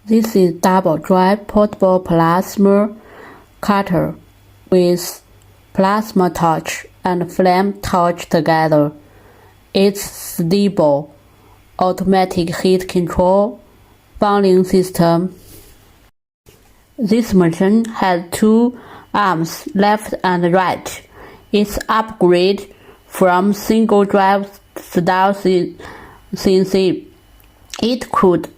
This is double drive portable plasma cutter with plasma touch and flame touch together. It's stable, automatic heat control bonding system. This machine has two arms, left and right. It's upgrade from single drive style CNC. It could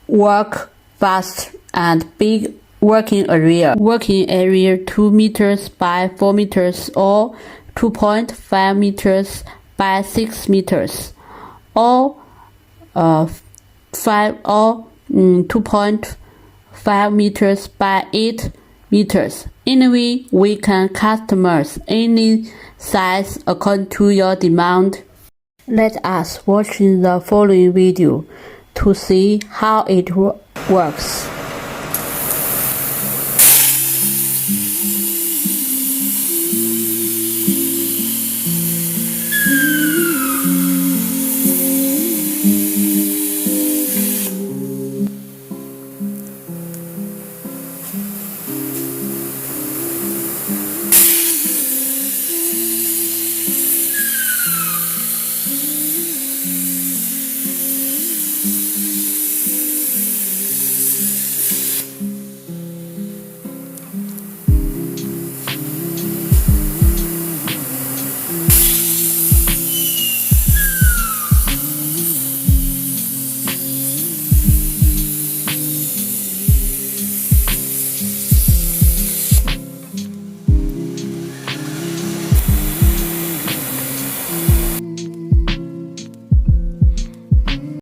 work fast and big working area. Working area 2 meters by 4 meters or 2.5 meters by 6 meters or 2.5 meters by 8 meters. Anyway, we can customize any size according to your demand. Let us watch the following video to see how it works.